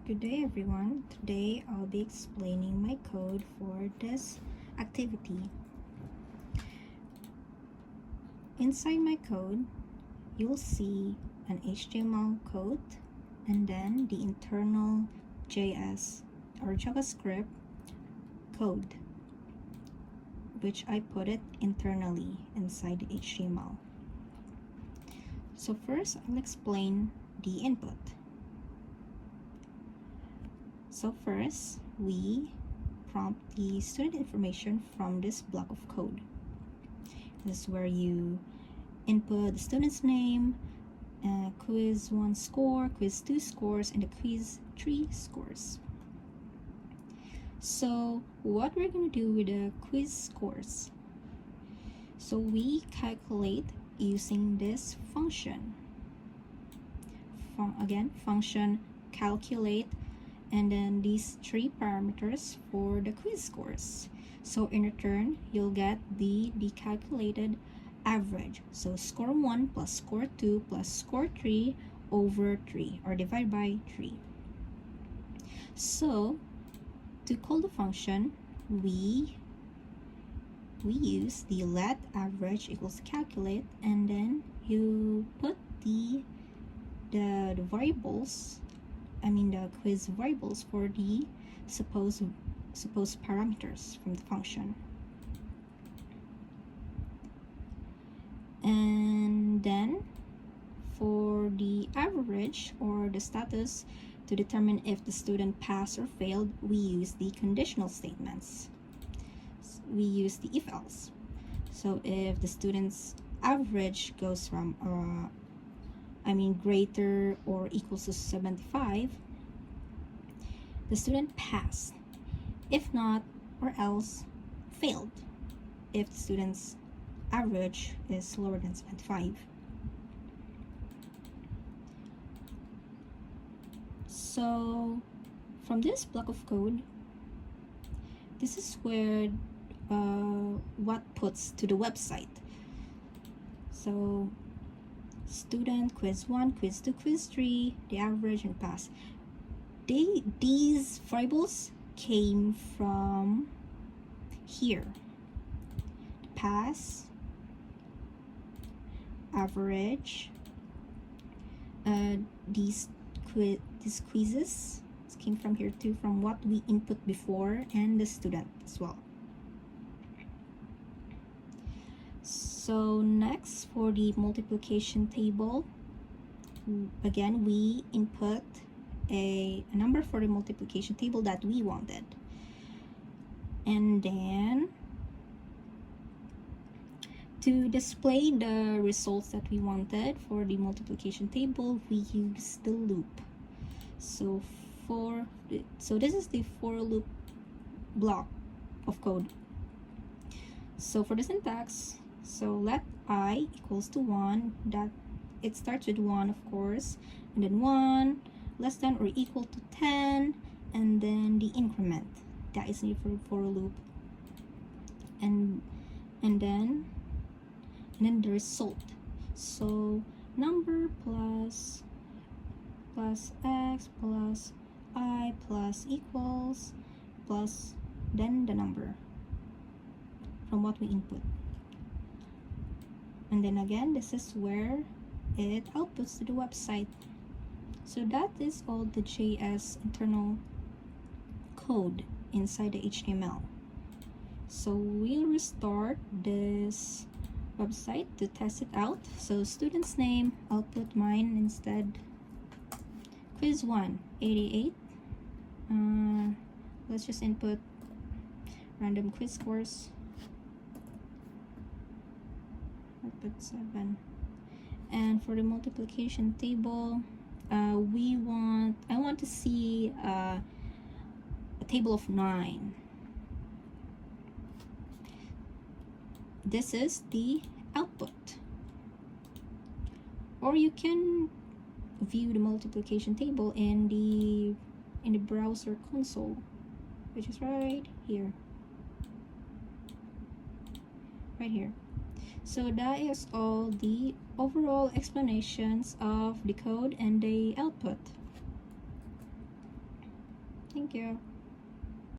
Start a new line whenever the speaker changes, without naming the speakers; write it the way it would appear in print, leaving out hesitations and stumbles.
Good day everyone. Today I'll be explaining my code for this activity. Inside my code, you'll see an HTML code and then the internal JS or JavaScript code, which I put it internally inside the HTML. So first, I'll explain the input. So first, we prompt the student information from this block of code. This is where you input the student's name, quiz 1 score, quiz 2 scores, and the quiz 3 scores. So what we're going to do with the quiz scores? So we calculate using this function. Function calculate, and then these three parameters for the quiz scores. So in return, you'll get the calculated average. So score 1 plus score 2 plus score 3 over 3, or divide by 3. So to call the function, we use the let average equals calculate, and then you put the variables, the quiz variables for the supposed parameters from the function. And then for the average or the status, to determine if the student passed or failed, we use the conditional statements. We use the if else. So if the student's average goes from greater or equals to 75, the student passed. If not, or else failed, if the student's average is lower than 75. So from this block of code, this is where what puts to the website. So student, quiz 1, quiz 2, quiz 3, the average, and pass. These variables came from here: pass, average. These quizzes came from here too, from what we input before, and the student as well. So next, for the multiplication table, again we input a number for the multiplication table that we wanted, and then to display the results that we wanted for the multiplication table, we use the loop. So this is the for loop block of code. So for the syntax, so let I equals to 1, that it starts with 1 of course, and then 1 less than or equal to 10, and then the increment that is needed for a loop, and then the result. So number plus x plus I plus equals plus then the number from what we input. And then again, this is where it outputs to the website. So that is all the JS internal code inside the HTML. So we'll restart this website to test it out. So student's name, I'll put mine instead. Quiz 1, 88. Let's just input random quiz scores. I'll put 7. And for the multiplication table, I want to see a table of 9. This is the output. Or you can view the multiplication table in the browser console, which is right here. So that is all the overall explanations of the code and the output. Thank you.